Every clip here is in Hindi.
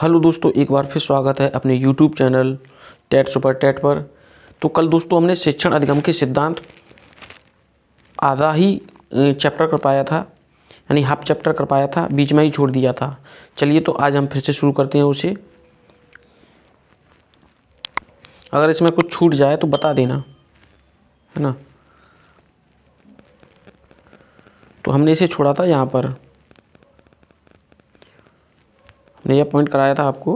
हेलो दोस्तों, एक बार फिर स्वागत है अपने YouTube channel TET super TET पर। तो कल दोस्तों हमने शिक्षण अधिगम के सिद्धांत आधा ही चैप्टर कर पाया था, यानी हाफ चैप्टर कर पाया था, बीच में ही छोड़ दिया था। चलिए तो आज हम फिर से शुरू करते हैं उसे। अगर इसमें कुछ छूट जाए तो बता देना, है ना। तो हमने इसे छोड़ा था यहाँ पर, हमने यह पॉइंट कराया था आपको।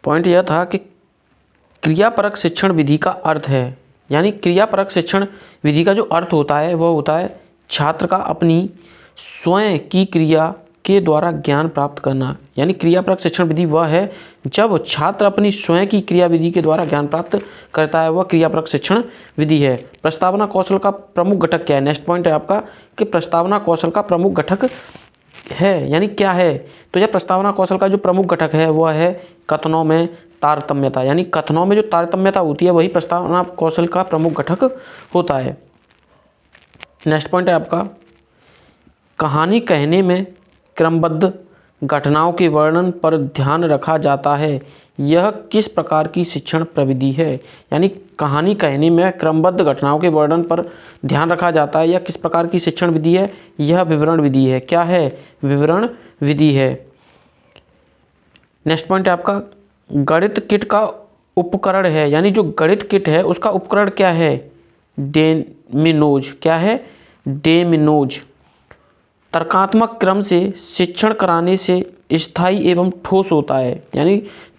पॉइंट यह था कि क्रियापरक शिक्षण विधि का अर्थ है, यानी क्रियापरक शिक्षण विधि का जो अर्थ होता है वह होता है छात्र का अपनी स्वयं की क्रिया के द्वारा ज्ञान प्राप्त करना। यानी क्रियापरक शिक्षण विधि वह है जब छात्र अपनी स्वयं की क्रिया विधि के द्वारा ज्ञान प्राप्त करता है, वह क्रियापरक शिक्षण विधि है। प्रस्तावना कौशल का प्रमुख घटक क्या है? नेक्स्ट पॉइंट है आपका कि प्रस्तावना कौशल का प्रमुख घटक है, यानी क्या है। तो यह प्रस्तावना कौशल का जो प्रमुख घटक है वह है कथनों में तारतम्यता। यानी कथनों में जो तारतम्यता होती है वही प्रस्तावना कौशल का प्रमुख घटक होता है। नेक्स्ट पॉइंट है आपका कहानी कहने में क्रमबद्ध घटनाओं के वर्णन पर ध्यान रखा जाता है, यह किस प्रकार की शिक्षण प्रविधि है। यानी कहानी कहने में क्रमबद्ध घटनाओं के वर्णन पर ध्यान रखा जाता है, यह किस प्रकार की शिक्षण विधि है? यह विवरण विधि है। क्या है? विवरण विधि है। नेक्स्ट पॉइंट है आपका गणित किट का उपकरण है, यानी जो गणित किट है उसका उपकरण क्या है? डेमिनोज। क्या है? डेमिनोज। तर्कात्मक क्रम से शिक्षण कराने से स्थायी एवं ठोस होता है, यानी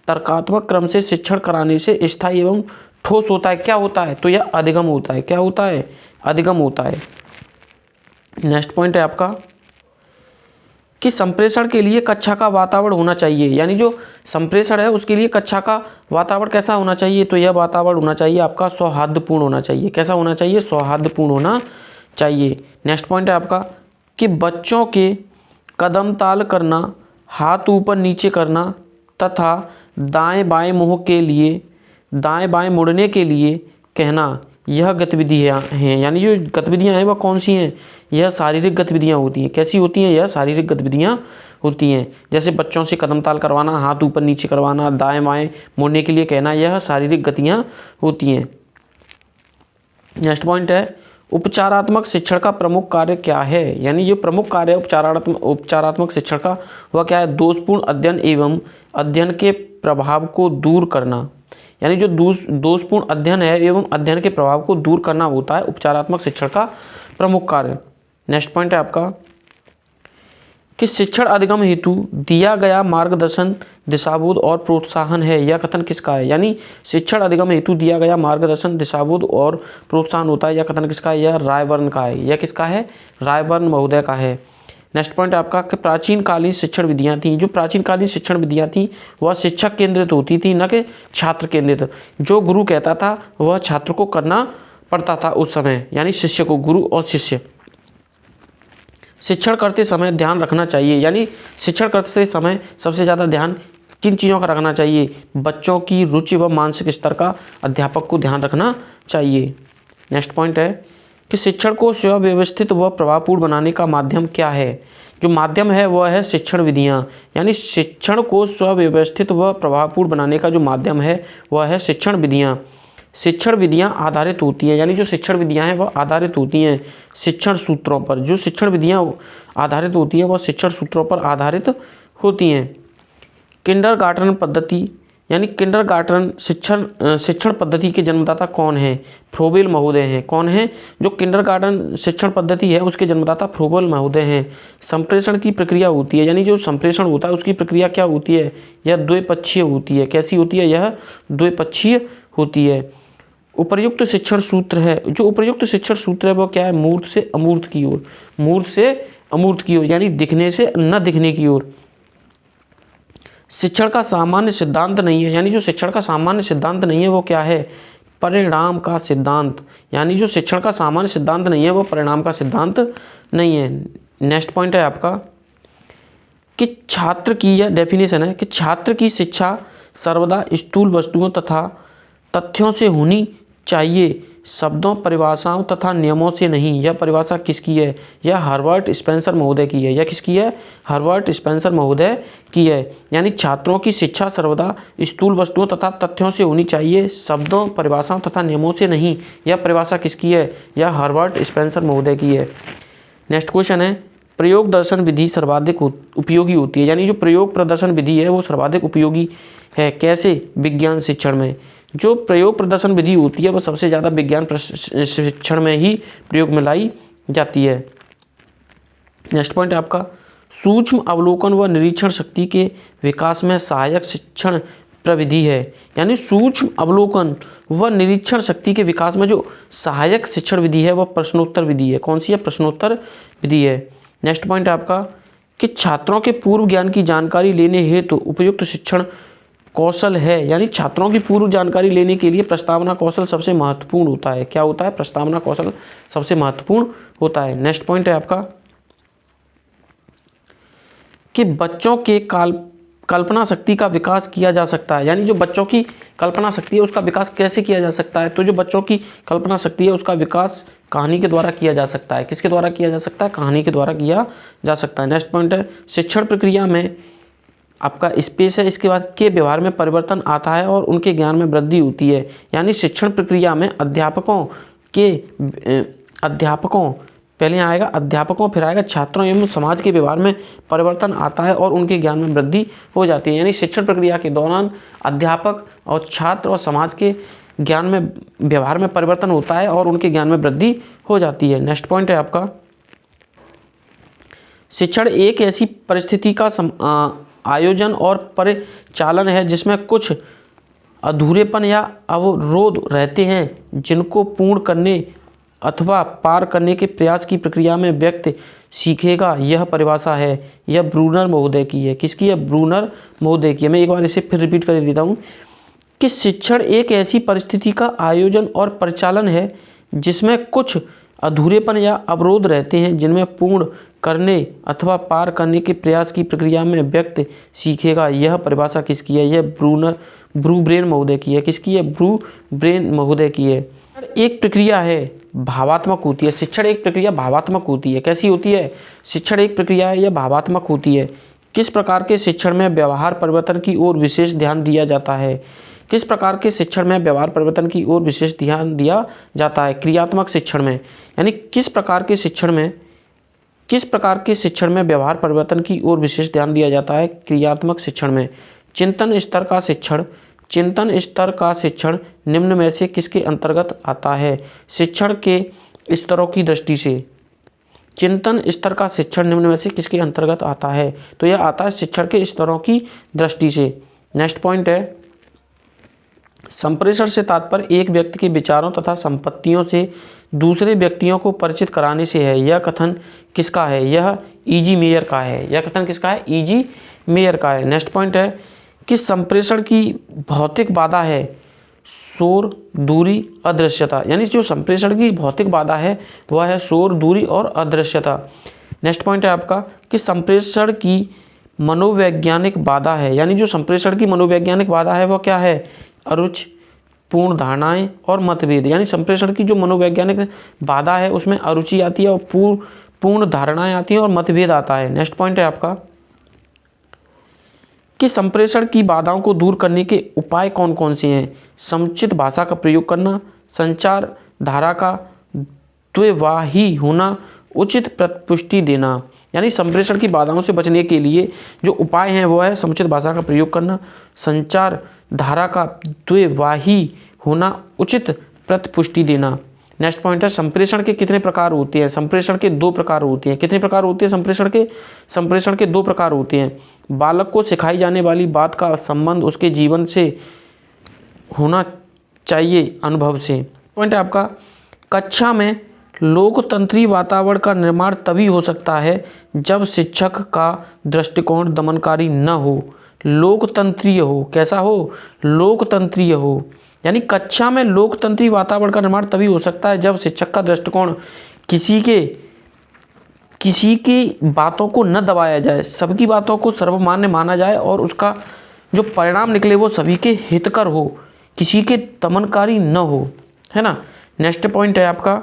तर्कात्मक क्रम से शिक्षण कराने से स्थायी एवं ठोस होता है। क्या होता है? तो यह अधिगम होता है। क्या होता है? अधिगम होता है। नेक्स्ट पॉइंट है आपका कि संप्रेषण के लिए कक्षा का वातावरण होना चाहिए, यानी जो संप्रेषण है उसके लिए कक्षा का वातावरण कैसा होना चाहिए? तो यह वातावरण होना चाहिए आपका सौहार्दपूर्ण होना चाहिए। कैसा होना चाहिए? सौहार्दपूर्ण होना चाहिए। नेक्स्ट पॉइंट है आपका कि बच्चों के कदम ताल करना, हाथ ऊपर नीचे करना तथा दाएं बाएं मुँह के लिए दाएं बाएं मुड़ने के लिए कहना, यह गतिविधियाँ हैं। यानी जो गतिविधियाँ हैं वह कौन सी हैं? यह शारीरिक गतिविधियाँ होती हैं। कैसी होती हैं? यह शारीरिक गतिविधियाँ होती हैं। जैसे बच्चों से कदम ताल करवाना, हाथ ऊपर नीचे करवाना, दाएं बाएं मुड़ने के लिए कहना, यह शारीरिक गतियाँ होती हैं। नेक्स्ट पॉइंट है उपचारात्मक शिक्षण का प्रमुख कार्य क्या है? यानी जो प्रमुख कार्य है उपचारात्मक शिक्षण का वह क्या है? दोषपूर्ण अध्ययन एवं अध्ययन के प्रभाव को दूर करना। यानी जो दोषपूर्ण अध्ययन है एवं अध्ययन के प्रभाव को दूर करना होता है उपचारात्मक शिक्षण का प्रमुख कार्य। नेक्स्ट पॉइंट है आपका कि शिक्षण अधिगम हेतु दिया गया मार्गदर्शन दिशाबोध और प्रोत्साहन है, यह कथन किसका है? यानी शिक्षण अधिगम हेतु दिया गया मार्गदर्शन दिशाबोध और प्रोत्साहन होता है, यह कथन किसका है? यह रायबर्न का है। यह किसका है? रायबर्न महोदय का है। नेक्स्ट पॉइंट है आपका कि प्राचीन कालीन शिक्षण विधियाँ थीं। जो प्राचीन कालीन शिक्षण विधियाँ थीं वह शिक्षक केंद्रित होती थी, न कि छात्र केंद्रित। जो गुरु कहता था वह छात्र को करना पड़ता था उस समय, यानी शिष्य को। गुरु और शिष्य शिक्षण करते समय ध्यान रखना चाहिए, यानी शिक्षण करते समय सबसे ज़्यादा ध्यान किन चीज़ों का रखना चाहिए? बच्चों की रुचि व मानसिक स्तर का अध्यापक को ध्यान रखना चाहिए। नेक्स्ट पॉइंट है कि शिक्षण को सुव्यवस्थित व प्रभावपूर्ण बनाने का माध्यम क्या है? जो माध्यम है वह है शिक्षण विधियाँ। यानी शिक्षण को सुव्यवस्थित व प्रभावपूर्ण बनाने का जो माध्यम है वह है शिक्षण विधियाँ। शिक्षण विधियाँ आधारित होती हैं, यानी जो शिक्षण विधियाँ हैं वह आधारित होती हैं शिक्षण सूत्रों पर। जो शिक्षण विधियाँ आधारित होती हैं वह शिक्षण सूत्रों पर आधारित होती हैं। किंडरगार्टन पद्धति, यानी किंडरगार्टन शिक्षण पद्धति के जन्मदाता कौन है? फ्रोबेल महोदय हैं। कौन है? जो किंडरगार्टन शिक्षण पद्धति है उसके जन्मदाता फ्रोबेल महोदय हैं। संप्रेषण की प्रक्रिया होती है, यानी जो संप्रेषण होता है उसकी प्रक्रिया क्या होती है? यह द्विपक्षीय होती है। कैसी होती है? यह द्विपक्षीय होती है। उपर्युक्त शिक्षण सूत्र है, जो उपर्युक्त शिक्षण सूत्र है वो क्या है? मूर्त से अमूर्त की ओर। मूर्त से अमूर्त की ओर, यानी दिखने से न दिखने की ओर। शिक्षण का सामान्य सिद्धांत नहीं है, यानी जो शिक्षण का सामान्य सिद्धांत नहीं है वो क्या है? परिणाम का सिद्धांत। यानी जो शिक्षण का सामान्य सिद्धांत नहीं है वो परिणाम का सिद्धांत नहीं है। नेक्स्ट पॉइंट है आपका कि छात्र की, यह डेफिनेशन है कि छात्र की शिक्षा सर्वदा स्थूल वस्तुओं तथा तथ्यों से होनी चाहिए शब्दों, परिभाषाओं तथा नियमों से नहीं। यह परिभाषा किसकी है? यह हर्बर्ट स्पेंसर महोदय की है। यह किसकी है? हर्बर्ट स्पेंसर महोदय की है। यानी छात्रों की शिक्षा सर्वदा स्थूल वस्तुओं तथा तथ्यों से होनी चाहिए, शब्दों, परिभाषाओं तथा नियमों से नहीं। यह परिभाषा किसकी है? यह हर्बर्ट स्पेंसर महोदय की है। नेक्स्ट क्वेश्चन है, प्रयोग दर्शन विधि सर्वाधिक उपयोगी होती है। यानी जो प्रयोग प्रदर्शन विधि है वो सर्वाधिक उपयोगी है। कैसे? विज्ञान शिक्षण में। जो प्रयोग प्रदर्शन विधि होती है वो सबसे ज़्यादा विज्ञान शिक्षण में ही प्रयोग में लाई जाती है। नेक्स्ट पॉइंट है आपका, सूक्ष्म अवलोकन व निरीक्षण शक्ति के विकास में सहायक शिक्षण प्रविधि है। यानी सूक्ष्म अवलोकन व निरीक्षण शक्ति के विकास में जो सहायक शिक्षण विधि है वह प्रश्नोत्तर विधि है। कौन सी है? प्रश्नोत्तर विधि है। नेक्स्ट पॉइंट है आपका कि छात्रों के पूर्व ज्ञान की जानकारी लेने हेतु उपयुक्त शिक्षण कौशल है। यानी छात्रों की पूर्व जानकारी लेने के लिए प्रस्तावना कौशल सबसे महत्वपूर्ण होता है। क्या होता है? प्रस्तावना कौशल सबसे महत्वपूर्ण होता है। नेक्स्ट पॉइंट है आपका कि बच्चों के कल्पना शक्ति का विकास किया जा सकता है। यानी जो बच्चों की कल्पना शक्ति है उसका विकास कैसे किया जा सकता है? तो जो बच्चों की कल्पना शक्ति है उसका विकास कहानी के द्वारा किया जा सकता है। किसके द्वारा किया जा सकता है? कहानी के द्वारा किया जा सकता है। नेक्स्ट पॉइंट है, शिक्षण प्रक्रिया में आपका स्पेस है, इसके बाद के व्यवहार में परिवर्तन आता है और उनके ज्ञान में वृद्धि होती है। यानी शिक्षण प्रक्रिया में अध्यापकों पहले आएगा अध्यापकों, फिर आएगा छात्रों एवं समाज के व्यवहार में परिवर्तन आता है और उनके ज्ञान में वृद्धि हो जाती है। यानी शिक्षण प्रक्रिया के दौरान अध्यापक और छात्र और समाज के ज्ञान में व्यवहार में परिवर्तन होता है और उनके ज्ञान में वृद्धि हो जाती है। नेक्स्ट पॉइंट है आपका, शिक्षण एक ऐसी परिस्थिति का आयोजन और परिचालन है जिसमें कुछ अधूरेपन या अवरोध रहते हैं जिनको पूर्ण करने अथवा पार करने के प्रयास की प्रक्रिया में व्यक्ति सीखेगा। यह परिभाषा है, यह ब्रूनर महोदय की है। किसकी है? ब्रूनर महोदय की है। मैं एक बार इसे फिर रिपीट कर देता हूँ कि शिक्षण एक ऐसी परिस्थिति का आयोजन और परिचालन है जिसमें कुछ अधूरेपन या अवरोध रहते हैं जिनमें पूर्ण करने अथवा पार करने के प्रयास की प्रक्रिया में व्यक्ति सीखेगा। यह परिभाषा किसकी है? यह ब्रूब्रेन महोदय की है। किसकी है? ब्रूब्रेन महोदय की है। एक प्रक्रिया है, भावात्मक होती है। शिक्षण एक प्रक्रिया भावात्मक होती है। कैसी होती है? शिक्षण एक प्रक्रिया है, यह भावात्मक होती है। किस प्रकार के शिक्षण में व्यवहार परिवर्तन की ओर विशेष ध्यान दिया जाता है? किस प्रकार के शिक्षण में व्यवहार परिवर्तन की ओर विशेष ध्यान दिया जाता है? क्रियात्मक शिक्षण में। यानी किस प्रकार के शिक्षण में व्यवहार परिवर्तन की ओर विशेष ध्यान दिया जाता है? क्रियात्मक शिक्षण में। चिंतन स्तर का शिक्षण निम्न में से किसके अंतर्गत आता है? शिक्षण के स्तरों की दृष्टि से चिंतन स्तर का शिक्षण निम्न में से किसके अंतर्गत आता है? तो यह आता है शिक्षण के स्तरों की दृष्टि से। नेक्स्ट पॉइंट है, संप्रेषण से तात्पर्य एक व्यक्ति के विचारों तथा संपत्तियों से दूसरे व्यक्तियों को परिचित कराने से है। यह कथन किसका है? यह E.G. मेयर का है। यह कथन किसका है? E.G. मेयर का है। नेक्स्ट पॉइंट है कि संप्रेषण की भौतिक बाधा है शोर, दूरी, अदृश्यता। यानी जो संप्रेषण की भौतिक बाधा है वह है शोर, दूरी और अदृश्यता। नेक्स्ट पॉइंट है आपका कि संप्रेषण की मनोवैज्ञानिक बाधा है। यानी जो संप्रेषण की मनोवैज्ञानिक बाधा है वह क्या है? अरुचि, पूर्ण धारणाएं और मतभेद। यानी संप्रेषण की जो मनोवैज्ञानिक बाधा है उसमें अरुचि आती है और पूर्ण धारणाएं आती हैं और मतभेद आता है। नेक्स्ट पॉइंट है आपका कि संप्रेषण की बाधाओं को दूर करने के उपाय कौन कौन से हैं? समुचित भाषा का प्रयोग करना, संचार धारा का द्विवाही होना, उचित प्रतिपुष्टि देना। यानी संप्रेषण की बाधाओं से बचने के लिए जो उपाय हैं वो है समुचित भाषा का प्रयोग करना, संचार धारा का द्विवाही होना, उचित प्रतिपुष्टि देना। नेक्स्ट पॉइंट है, संप्रेषण के कितने प्रकार होते हैं? संप्रेषण के 2 प्रकार होते हैं। कितने प्रकार होते हैं संप्रेषण के 2 प्रकार होते हैं। बालक को सिखाई जाने वाली बात का संबंध उसके जीवन से होना चाहिए, अनुभव से। पॉइंट है आपका, कक्षा में लोकतंत्री वातावरण का निर्माण तभी हो सकता है जब शिक्षक का दृष्टिकोण दमनकारी न हो, लोकतंत्रीय हो। कैसा हो? लोकतंत्रीय हो। यानी कक्षा में लोकतंत्री वातावरण का निर्माण तभी हो सकता है जब शिक्षक का दृष्टिकोण किसी की बातों को न दबाया जाए, सबकी बातों को सर्वमान्य माना जाए और उसका जो परिणाम निकले वो सभी के हितकर हो, किसी के दमनकारी न हो। है ना। नेक्स्ट पॉइंट है आपका,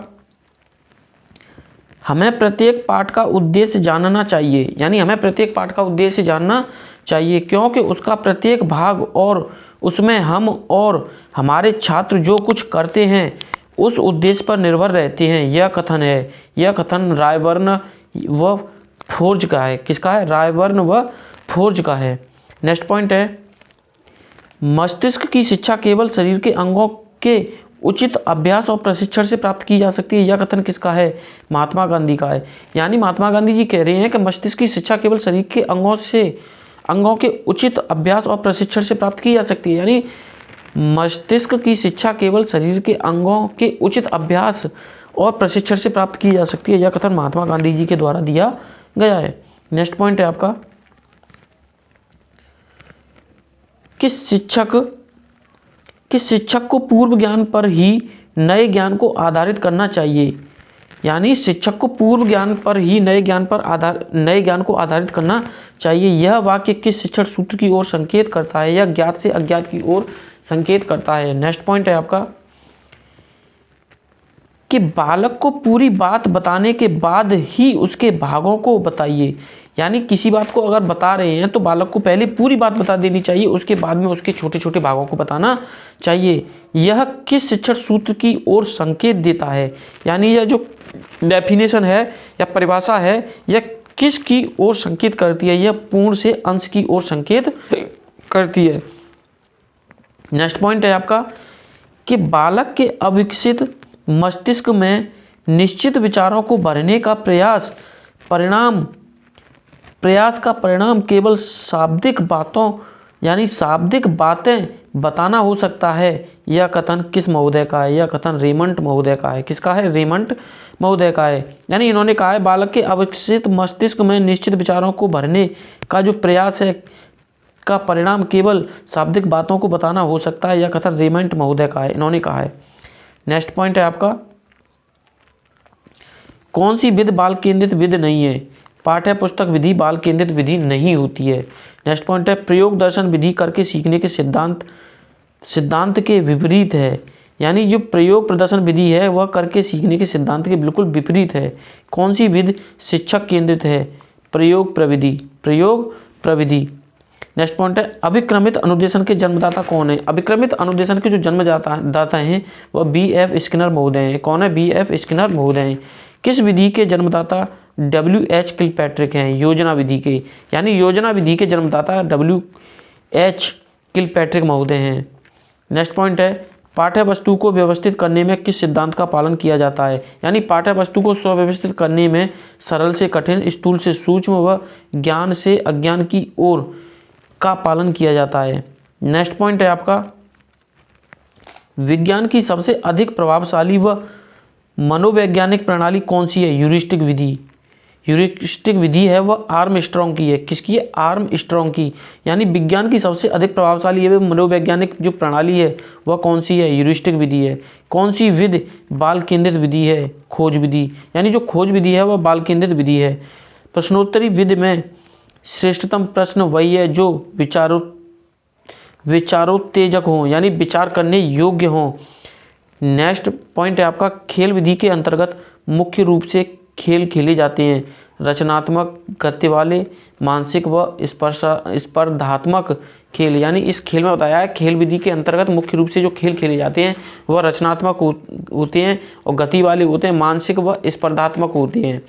हमें प्रत्येक पाठ का उद्देश्य जानना चाहिए, यानी हमें प्रत्येक पाठ का उद्देश्य जानना चाहिए क्योंकि उसका प्रत्येक भाग और उसमें हम और हमारे छात्र जो कुछ करते हैं उस उद्देश्य पर निर्भर रहते हैं। यह कथन है, यह कथन रायबर्न व फोर्ज का है। किसका है? रायबर्न व फोर्ज का है। नेक्स्ट पॉइंट है, मस्तिष्क की शिक्षा केवल शरीर के अंगों के उचित अभ्यास और प्रशिक्षण से प्राप्त की जा सकती है। यह कथन किसका है? महात्मा गांधी का है। यानी महात्मा गांधी जी कह रहे हैं कि मस्तिष्क की शिक्षा केवल शरीर के अंगों के उचित अभ्यास और प्रशिक्षण से प्राप्त की जा सकती है। यानी मस्तिष्क की शिक्षा केवल शरीर के अंगों के उचित अभ्यास और प्रशिक्षण से प्राप्त की जा सकती है। यह कथन महात्मा गांधी जी के द्वारा दिया गया है। नेक्स्ट पॉइंट है आपका, किस शिक्षक को पूर्व ज्ञान पर ही नए ज्ञान को आधारित करना चाहिए। यानी शिक्षक को पूर्व ज्ञान पर ही नए ज्ञान को आधारित करना चाहिए। यह वाक्य किस शिक्षण सूत्र की ओर संकेत करता है? यह ज्ञात से अज्ञात की ओर संकेत करता है। नेक्स्ट पॉइंट है आपका, कि बालक को पूरी बात बताने के बाद ही उसके भागों को बताइए। यानी किसी बात को अगर बता रहे हैं तो बालक को पहले पूरी बात बता देनी चाहिए, उसके बाद में उसके छोटे छोटे भागों को बताना चाहिए। यह किस शिक्षण सूत्र की ओर संकेत देता है? यानी यह जो डेफिनेशन है या परिभाषा है यह किस की ओर संकेत करती है? यह पूर्ण से अंश की ओर संकेत करती है। नेक्स्ट पॉइंट है आपका, कि बालक के अविकसित मस्तिष्क में निश्चित विचारों को भरने का प्रयास का परिणाम केवल शाब्दिक बातें बताना हो सकता है। यह कथन किस महोदय का है? यह कथन रेमंड महोदय का है। किसका है? रेमंड महोदय का है। यानी इन्होंने कहा है बालक के अविकसित मस्तिष्क में निश्चित विचारों को भरने का जो प्रयास है का परिणाम केवल शाब्दिक बातों को बताना हो सकता है। यह कथन रेमंड महोदय का है, इन्होंने कहा है। नेक्स्ट पॉइंट है आपका, कौन सी विधि बाल केंद्रित विधि नहीं है? पाठ्य पुस्तक विधि बाल केंद्रित विधि नहीं होती है। नेक्स्ट पॉइंट है, प्रयोग दर्शन विधि करके सीखने के सिद्धांत के विपरीत है। यानी जो प्रयोग प्रदर्शन विधि है वह करके सीखने के सिद्धांत के बिल्कुल विपरीत है। कौन सी विधि शिक्षक केंद्रित है? प्रयोग प्रविधि। नेक्स्ट पॉइंट है, अभिक्रमित अनुदेशन के जन्मदाता कौन है? अभिक्रमित अनुदेशन के जो जन्मदाता हैं वह B.F. स्किनर महोदय हैं। कौन है? B.F. स्किनर महोदय हैं। किस विधि के जन्मदाता W.H. किलपैट्रिक हैं? योजना विधि के। यानी योजना विधि के जन्मदाता W.H. किलपैट्रिक महोदय हैं। नेक्स्ट पॉइंट है, पाठ्य वस्तु को व्यवस्थित करने में किस सिद्धांत का पालन किया जाता है? यानी पाठ्य वस्तु को सुव्यवस्थित करने में सरल से कठिन, स्थूल से सूक्ष्म व ज्ञान से अज्ञान की ओर का पालन किया जाता है। नेक्स्ट पॉइंट है आपका, विज्ञान की सबसे अधिक प्रभावशाली व मनोवैज्ञानिक प्रणाली कौन सी है? ह्यूरिस्टिक विधि है वह आर्मस्ट्रॉन्ग की है। किसकी है? आर्मस्ट्रॉन्ग की। यानी विज्ञान की सबसे अधिक प्रभावशाली है मनोवैज्ञानिक जो प्रणाली है वह कौन सी है? ह्यूरिस्टिक विधि है। कौन सी विधि बाल केंद्रित विधि है? खोज विधि। यानी जो खोज विधि है वह बाल केंद्रित विधि है। प्रश्नोत्तरी विधि में श्रेष्ठतम प्रश्न वही है जो विचारोत्तेजक हो, यानी विचार करने योग्य हो। नेक्स्ट पॉइंट है आपका, खेल विधि के अंतर्गत मुख्य रूप से खेल खेले जाते हैं। रचनात्मक, गति वाले, मानसिक व स्पर्धात्मक खेल। यानी इस खेल में बताया है खेल विधि के अंतर्गत मुख्य रूप से जो खेल खेले जाते हैं वह रचनात्मक होते हैं और गति वाले होते हैं, मानसिक व स्पर्धात्मक होते हैं।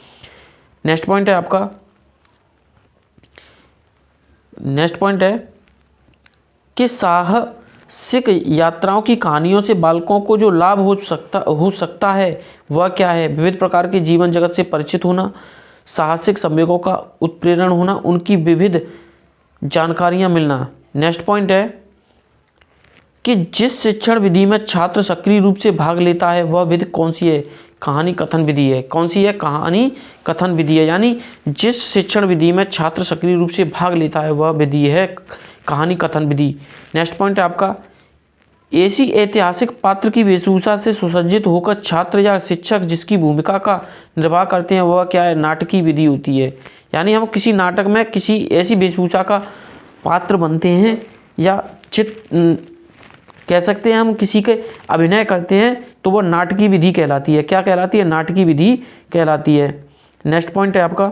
नेक्स्ट पॉइंट है आपका, नेक्स्ट पॉइंट है कि साहसिक यात्राओं की कहानियों से बालकों को जो लाभ हो सकता है वह क्या है? विविध प्रकार के जीवन जगत से परिचित होना, साहसिक संवेगों का उत्प्रेरण होना, उनकी विविध जानकारियां मिलना। नेक्स्ट पॉइंट है कि जिस शिक्षण विधि में छात्र सक्रिय रूप से भाग लेता है वह विधि कौन सी है? कहानी कथन विधि है। कौन सी है? कहानी कथन विधि है। यानी जिस शिक्षण विधि में छात्र सक्रिय रूप से भाग लेता है वह विधि है कहानी कथन विधि। नेक्स्ट पॉइंट है आपका, ऐसी ऐतिहासिक पात्र की वेशभूषा से सुसज्जित होकर छात्र या शिक्षक जिसकी भूमिका का निर्वाह करते हैं वह क्या है? नाटकीय विधि होती है। यानी हम किसी नाटक में किसी ऐसी वेशभूषा का पात्र बनते हैं या कह सकते हैं हम किसी के अभिनय करते हैं तो वह नाटकीय विधि कहलाती है। क्या कहलाती है? नाटकीय विधि कहलाती है। नेक्स्ट पॉइंट है आपका,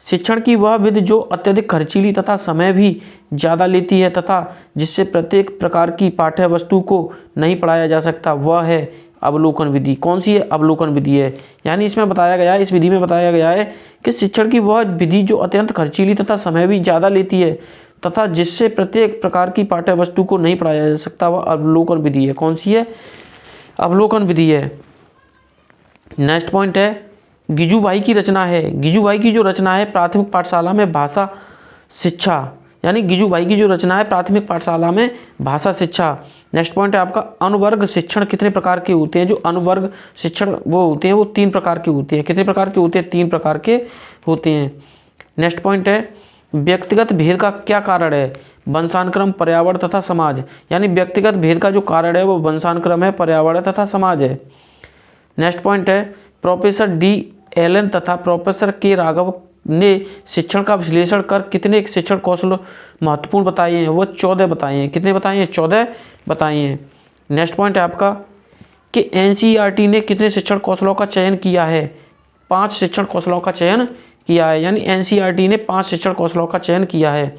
शिक्षण की वह विधि जो अत्यधिक खर्चीली तथा समय भी ज़्यादा लेती है तथा जिससे प्रत्येक प्रकार की पाठ्य वस्तु को नहीं पढ़ाया जा सकता, वह है अवलोकन विधि। कौन सी है? अवलोकन विधि है। यानी इसमें बताया गया है, इस विधि में बताया गया है कि शिक्षण की वह विधि जो अत्यंत खर्चीली तथा समय भी ज़्यादा लेती है तथा जिससे प्रत्येक प्रकार की पाठ्य वस्तु को नहीं पढ़ाया जा सकता, वह अवलोकन विधि है। कौन सी है? अवलोकन विधि है। नेक्स्ट पॉइंट है, गिजुभाई की रचना है। गिजुभाई की जो रचना है प्राथमिक पाठशाला में भाषा शिक्षा, यानी गिजुभाई की जो रचना है प्राथमिक पाठशाला में भाषा शिक्षा। नेक्स्ट पॉइंट है आपका, अनुवर्ग शिक्षण कितने प्रकार के होते हैं? जो अनुवर्ग शिक्षण वो होते हैं वो 3 प्रकार के होते हैं। कितने प्रकार के होते हैं? 3 प्रकार के होते हैं। नेक्स्ट पॉइंट है, व्यक्तिगत भेद का क्या कारण है? वंशानुक्रम, पर्यावरण तथा समाज। यानी व्यक्तिगत भेद का जो कारण है वो वंशानुक्रम है, पर्यावरण तथा समाज है। नेक्स्ट पॉइंट है, प्रोफेसर डी एलन तथा प्रोफेसर के राघव ने शिक्षण का विश्लेषण कर कितने शिक्षण कौशल महत्वपूर्ण बताए हैं? वो 14 बताए हैं। कितने बताए हैं? 14 बताए हैं। नेक्स्ट पॉइंट है आपका कि एनसीईआरटी ने कितने शिक्षण कौशलों का चयन किया है? 5 शिक्षण कौशलों का चयन किया है। यानी एनसीईआरटी ने 5 शिक्षण कौशलों का चयन किया है।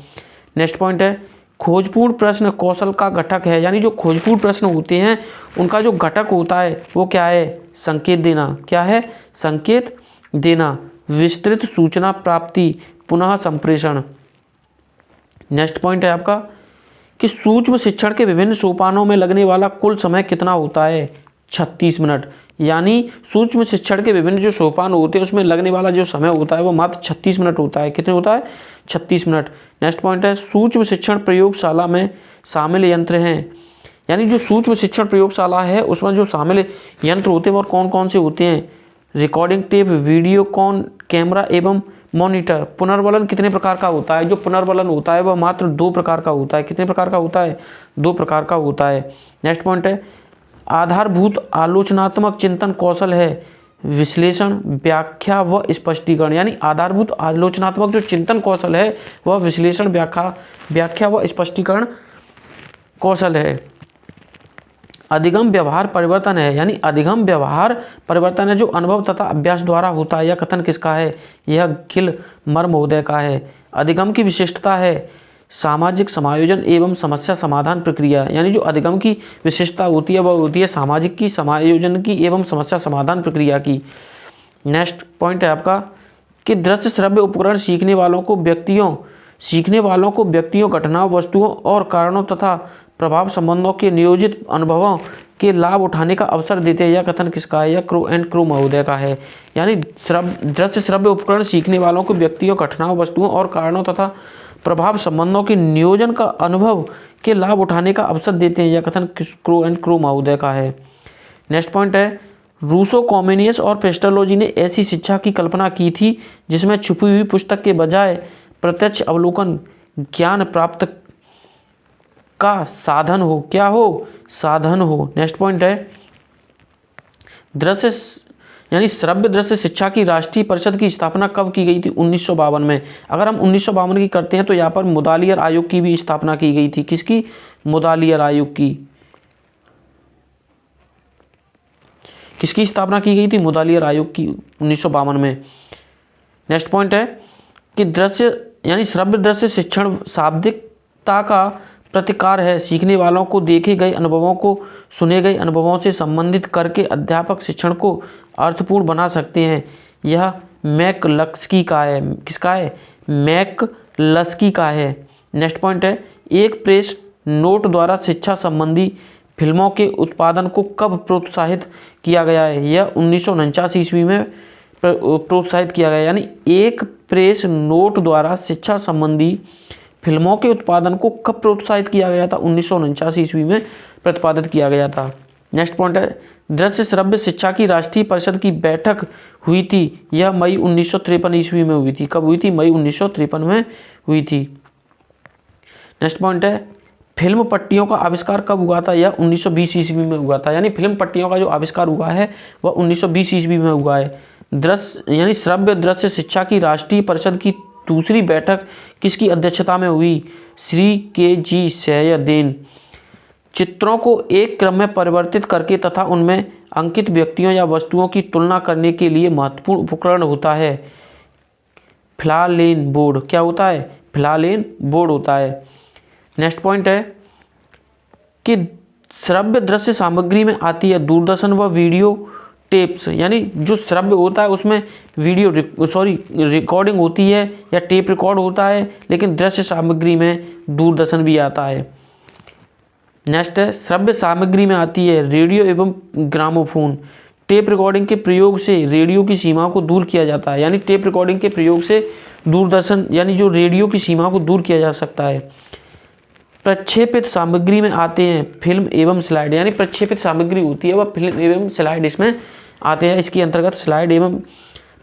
नेक्स्ट पॉइंट है, खोजपूर्ण प्रश्न कौशल का घटक है। यानी जो खोजपूर्ण प्रश्न होते हैं उनका जो घटक होता है वो क्या है? संकेत देना। क्या है? संकेत देना। विस्तृत सूचना प्राप्ति, पुनः संप्रेषण। नेक्स्ट पॉइंट है आपका कि सूक्ष्म शिक्षण के विभिन्न सोपानों में लगने वाला कुल समय कितना होता है? 36 मिनट। यानी सूक्ष्म शिक्षण के विभिन्न जो सोपान होते हैं उसमें लगने वाला जो समय होता है वो मात्र 36 मिनट होता है। कितने होता है? 36 मिनट। नेक्स्ट पॉइंट है, सूक्ष्म शिक्षण प्रयोगशाला में शामिल यंत्र हैं। यानी जो सूक्ष्म शिक्षण प्रयोगशाला है उसमें जो शामिल यंत्र होते हैं वो कौन कौन से होते हैं? रिकॉर्डिंग टेप, वीडियोकॉन, कैमरा एवं मॉनिटर। पुनर्वलन कितने प्रकार का होता है? जो पुनर्वलन होता है वह मात्र 2 प्रकार का होता है। कितने प्रकार का होता है? 2 प्रकार का होता है। नेक्स्ट पॉइंट है, आधारभूत आलोचनात्मक चिंतन कौशल है विश्लेषण, व्याख्या व स्पष्टीकरण। यानी आधारभूत आलोचनात्मक जो चिंतन कौशल है वह विश्लेषण, व्याख्या व स्पष्टीकरण कौशल है। अधिगम व्यवहार परिवर्तन है। यानी अधिगम व्यवहार परिवर्तन है जो अनुभव तथा अभ्यास द्वारा होता है। यह कथन किसका है? यह गिल मर महोदय का है। अधिगम की विशिष्टता है सामाजिक समायोजन एवं समस्या समाधान प्रक्रिया। यानी जो अधिगम की विशेषता होती है वह होती है सामाजिक की, समायोजन की एवं समस्या समाधान प्रक्रिया की। नेक्स्ट पॉइंट है आपका कि दृश्य श्रव्य उपकरण सीखने वालों को व्यक्तियों, घटनाओं, वस्तुओं और कारणों तथा प्रभाव संबंधों के नियोजित अनुभवों के लाभ उठाने का अवसर देते हैं। यह कथन किसका है? यह क्रो एंड क्रो महोदय का है। यानी दृश्य श्रव्य उपकरण सीखने वालों को व्यक्तियों, घटनाओं, वस्तुओं और कारणों तथा प्रभाव संबंधों के नियोजन का अनुभव के लाभ उठाने का अवसर देते हैं। यह कथन क्रो एंड क्रो महोदय का है। नेक्स्ट पॉइंट है, रूसो, कॉमेनियस और पेस्टोलोजी ने ऐसी शिक्षा की कल्पना की थी जिसमें छुपी हुई पुस्तक के बजाय प्रत्यक्ष अवलोकन ज्ञान प्राप्त का साधन हो। क्या हो? साधन हो। नेक्स्ट पॉइंट है, दृश्य यानी श्रव्य दृश्य शिक्षा की राष्ट्रीय परिषद की स्थापना कब की गई थी? 1952 में। अगर हम 1952 की करते हैं तो यहाँ पर मुदालियर आयोग की भी स्थापना की गई थी। किसकी? मुदालियर आयोग की। किसकी स्थापना की गई थी? मुदालियर आयोग की 1952 में। नेक्स्ट पॉइंट है कि दृश्य यानी श्रव्य दृश्य शिक्षण शाब्दिकता का प्रतिकार है। सीखने वालों को देखे गए अनुभवों को सुने गए अनुभवों से संबंधित करके अध्यापक शिक्षण को अर्थपूर्ण बना सकते हैं। यह मैकलस्की का है। किसका है? मैकलस्की का है। नेक्स्ट पॉइंट है, एक प्रेस नोट द्वारा शिक्षा संबंधी फिल्मों के उत्पादन को कब प्रोत्साहित किया गया है? यह 1949 ईस्वी में प्रोत्साहित किया गया। यानी एक प्रेस नोट द्वारा शिक्षा संबंधी फिल्मों के उत्पादन को कब प्रोत्साहित किया गया था? 1949 ईस्वी में प्रतिपादित किया गया था। नेक्स्ट पॉइंट है, दृश्य श्रव्य शिक्षा की राष्ट्रीय परिषद की बैठक हुई थी। यह मई 1953 ईस्वी में हुई थी। कब हुई थी? मई 1953 में हुई थी। नेक्स्ट पॉइंट है, फिल्म पट्टियों का आविष्कार कब हुआ था? यह 1920 ईस्वी में हुआ था। यानी फिल्म पट्टियों का जो आविष्कार हुआ है वह 1920 ईस्वी में हुआ है। दृश्य यानी श्रव्य दृश्य शिक्षा की राष्ट्रीय परिषद की दूसरी बैठक किसकी अध्यक्षता में हुई? श्री के जी सैयदेन। चित्रों को एक क्रम में परिवर्तित करके तथा उनमें अंकित व्यक्तियों या वस्तुओं की तुलना करने के लिए महत्वपूर्ण उपकरण होता है फ्लालेन बोर्ड। क्या होता है? फ्लालेन बोर्ड होता है। नेक्स्ट पॉइंट है कि श्रव्य दृश्य सामग्री में आती है दूरदर्शन व वीडियो टेप्स, यानी जो श्रव्य होता है उसमें रिकॉर्डिंग होती है या टेप रिकॉर्ड होता है, लेकिन दृश्य सामग्री में दूरदर्शन भी आता है। नेक्स्ट है श्रव्य सामग्री में आती है रेडियो एवं ग्रामोफोन। टेप रिकॉर्डिंग के प्रयोग से रेडियो की सीमाओं को दूर किया जाता है, यानी टेप रिकॉर्डिंग के प्रयोग से दूरदर्शन यानी जो रेडियो की सीमाओं को दूर किया जा सकता है। प्रक्षेपित सामग्री में आते हैं फिल्म एवं स्लाइड, यानी प्रक्षेपित सामग्री होती है वह फिल्म एवं स्लाइड इसमें आते हैं। इसके अंतर्गत स्लाइड एवं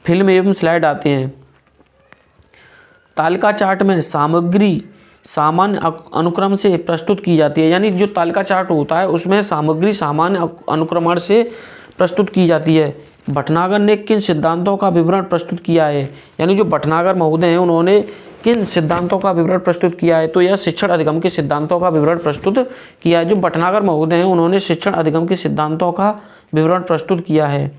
फिल्म एवं स्लाइड आते हैं। तालिका चार्ट में सामग्री सामान्य अनुक्रम से प्रस्तुत की जाती है, यानी जो तालिका चार्ट होता है उसमें सामग्री सामान्य अनुक्रमण से प्रस्तुत की जाती है। भटनागर ने किन सिद्धांतों का विवरण प्रस्तुत किया है, यानी जो भटनागर महोदय हैं उन्होंने किन सिद्धांतों का विवरण प्रस्तुत किया है, तो यह शिक्षण अधिगम के सिद्धांतों का विवरण प्रस्तुत किया है। जो भटनागर महोदय हैं उन्होंने शिक्षण अधिगम के सिद्धांतों का विवरण प्रस्तुत किया है।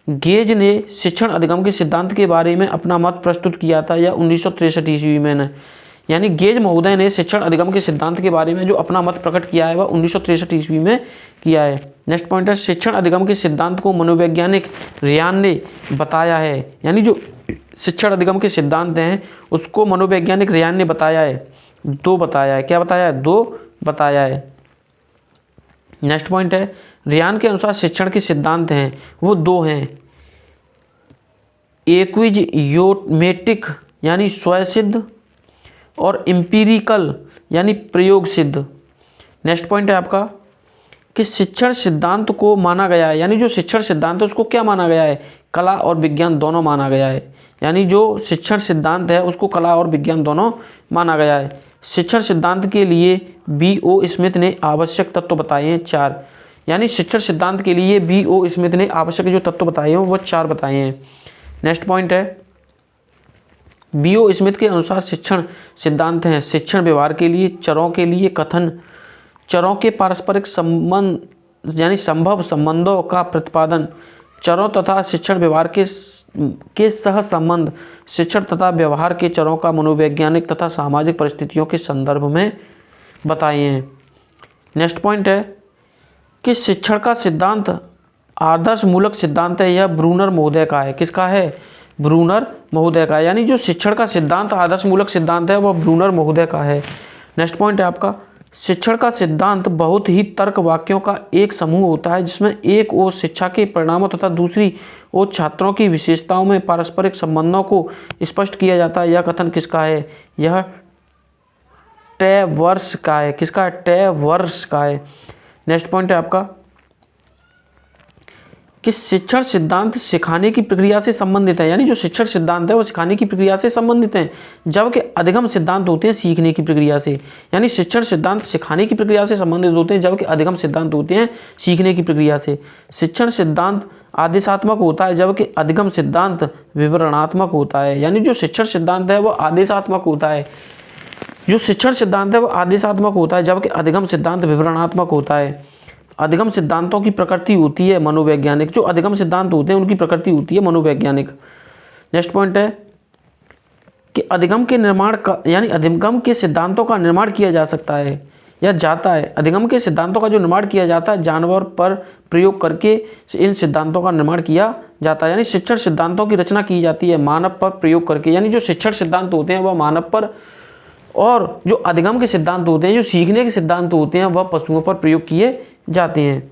गेज ने शिक्षण अधिगम के सिद्धांत के बारे में अपना मत प्रस्तुत किया था, यह 1963 ईस्वी में, यानी गेज महोदय ने शिक्षण अधिगम के सिद्धांत के बारे में जो अपना मत प्रकट किया है वह 1963 ईस्वी में किया है। नेक्स्ट पॉइंट है शिक्षण अधिगम के सिद्धांत को मनोवैज्ञानिक रियान ने बताया है, यानी जो शिक्षण अधिगम के सिद्धांत हैं उसको मनोवैज्ञानिक रियान ने बताया है, दो बताया है। क्या बताया है? दो बताया है। नेक्स्ट पॉइंट है रियान के अनुसार शिक्षण के सिद्धांत हैं वो दो हैं, एक्विजियोमेटिक यानी स्वयसिद्ध और एम्पिरिकल यानी प्रयोग सिद्ध। नेक्स्ट पॉइंट है आपका कि शिक्षण सिद्धांत को माना गया है, यानी जो शिक्षण सिद्धांत है उसको क्या माना गया है? कला और विज्ञान दोनों माना गया है, यानी जो शिक्षण सिद्धांत है उसको कला और विज्ञान दोनों माना गया है। शिक्षण सिद्धांत के लिए B.O. स्मिथ ने आवश्यक तत्व बताए हैं 4, यानी शिक्षण सिद्धांत के लिए B.O. स्मिथ ने आवश्यक जो तत्व बताए हैं वो 4 बताए हैं। नेक्स्ट पॉइंट है B.O. स्मिथ के अनुसार शिक्षण सिद्धांत हैं शिक्षण व्यवहार के लिए, चरों के लिए कथन, चरों के पारस्परिक संबंध यानी संभव संबंधों का प्रतिपादन, चरों तथा शिक्षण व्यवहार के सह संबंध, शिक्षण तथा व्यवहार के चरों का मनोवैज्ञानिक तथा सामाजिक परिस्थितियों के संदर्भ में बताए हैं। नेक्स्ट पॉइंट है कि शिक्षण का सिद्धांत आदर्श मूलक सिद्धांत है, यह ब्रूनर महोदय का है। किसका है? ब्रूनर महोदय का, यानी जो शिक्षण का सिद्धांत आदर्श मूलक सिद्धांत है वह ब्रूनर महोदय का है। नेक्स्ट पॉइंट है आपका शिक्षण का सिद्धांत बहुत ही तर्क वाक्यों का एक समूह होता है जिसमें एक ओर शिक्षा के परिणामों तथा दूसरी ओर छात्रों की विशेषताओं में पारस्परिक संबंधों को स्पष्ट किया जाता है। यह कथन किसका है? यह ट्रेवर्स का है। किसका? ट्रेवर्स का है। नेक्स्ट पॉइंट है आपका कि शिक्षण सिद्धांत सिखाने की प्रक्रिया से संबंधित है, यानी जो शिक्षण सिद्धांत है वो सिखाने की प्रक्रिया से संबंधित हैं, जबकि अधिगम सिद्धांत होते हैं सीखने की प्रक्रिया से। यानी शिक्षण सिद्धांत सिखाने की प्रक्रिया से संबंधित होते हैं, जबकि अधिगम सिद्धांत होते हैं सीखने की प्रक्रिया से। शिक्षण सिद्धांत आदेशात्मक होता है जबकि अधिगम सिद्धांत विवरणात्मक होता है, यानी जो शिक्षण सिद्धांत है वो आदेशात्मक होता है, जो शिक्षण सिद्धांत है वो आदेशात्मक होता है, जबकि अधिगम सिद्धांत विवरणात्मक होता है। अधिगम सिद्धांतों की प्रकृति होती है मनोवैज्ञानिक, जो अधिगम सिद्धांत होते हैं उनकी प्रकृति होती है मनोवैज्ञानिक। नेक्स्ट पॉइंट है कि अधिगम के निर्माण का यानी अधिगम के सिद्धांतों का निर्माण किया जा सकता है या जाता है। अधिगम के सिद्धांतों का जो निर्माण किया जाता है जानवर पर प्रयोग करके इन सिद्धांतों का निर्माण किया जाता है, यानी शिक्षण सिद्धांतों की रचना की जाती है मानव पर प्रयोग करके, यानी जो शिक्षण सिद्धांत होते हैं वह मानव पर, और जो अधिगम के सिद्धांत होते हैं जो सीखने के सिद्धांत होते हैं वह पशुओं पर प्रयोग किए जाते हैं।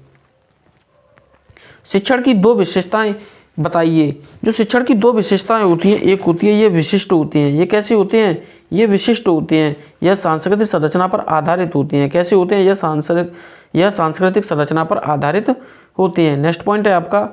शिक्षण की दो विशेषताएं बताइए। जो शिक्षण की दो विशेषताएं होती हैं, एक होती है ये विशिष्ट होते हैं। ये कैसे होते हैं? ये विशिष्ट होते हैं, यह सांस्कृतिक संरचना पर आधारित होते हैं। कैसे होते हैं? यह सांस्कृतिक संरचना पर आधारित होते हैं। नेक्स्ट पॉइंट है आपका